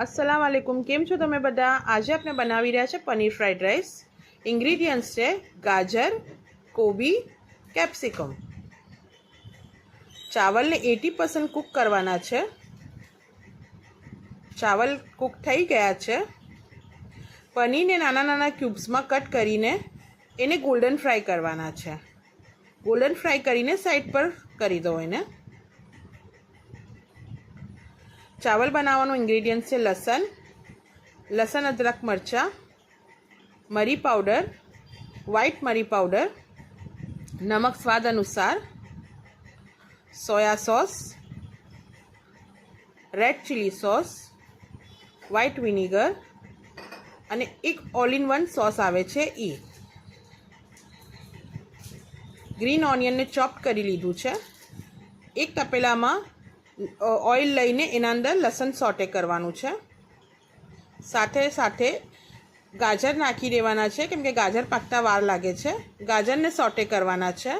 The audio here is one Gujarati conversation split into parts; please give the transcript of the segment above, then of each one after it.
अस्सलाम वालेकुम। केम छो तमे बधा? आज आपने बनावी रह्या छे पनीर फ्राइड राइस। इंग्रीडियंट्स है गाजर, कोबी, कैप्सिकम। चावल ने 80% कूक करवाना छे। चावल कूक थई गया छे। पनीर ने नाना नाना क्यूब्स में कट करीने एने गोल्डन फ्राई करवाना छे। गोल्डन फ्राई करीने साइड पर करी दो एने। चावल बनावानो इंग्रेडिएंट्स है लसन, लसन अदरक मरचा, मरी पाउडर, वाइट मरी पाउडर, नमक स्वाद अनुसार, soya sauce, red chilli sauce, white vinegar અને એક ઓલ ઇન વન સોસ આવે છે એ। ગ્રીન ઓનિયનને ચોપ કરી લીધું છે। એક તપેલામાં ઓઇલ લઈને એના અંદર લસણ સોટે કરવાનું છે। સાથે સાથે ગાજર નાખી દેવાના છે કેમ કે ગાજર પાકતા વાર લાગે છે। ગાજરને સોટે કરવાના છે।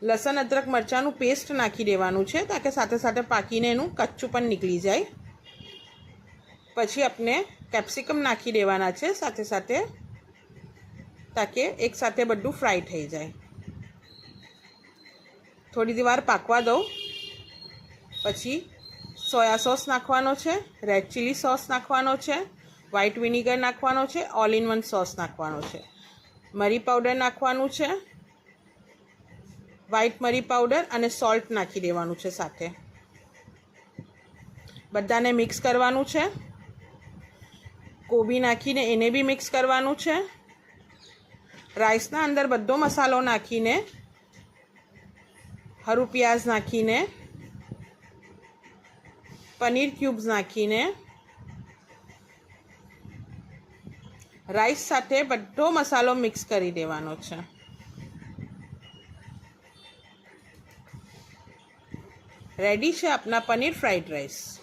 લસણ અદરક મરચાંનું પેસ્ટ નાખી દેવાનું છે તાકે સાથે સાથે પાકીને એનું કચ્ચુંપન નીકળી જાય। પછી આપણે કેપ્સિકમ નાખી દેવાના છે સાથે સાથે તાકે એક સાથે બધું ફ્રાય થઈ જાય। થોડી વાર પાકવા દો। પછી સોયા સોસ નાખવાનો છે, રેડ ચીલી સોસ નાખવાનો છે, વ્હાઇટ વિનેગર નાખવાનો છે, ઓલ ઇન વન સોસ નાખવાનો છે, મરી પાવડર નાખવાનું છે, વ્હાઇટ મરી પાવડર અને સોલ્ટ નાખી દેવાનું છે સાથે। બધાને મિક્સ કરવાનું છે। કોબી નાખીને એને બી મિક્સ કરવાનું છે। રાઈસના અંદર બધો મસાલો નાખીને હરું પ્યાજ નાખીને પનીર ક્યુબ્સ નાખીને રાઈસ સાથે બધો મસાલો મિક્સ કરી દેવાનો છે। રેડી છે આપના પનીર ફ્રાઈડ રાઈસ।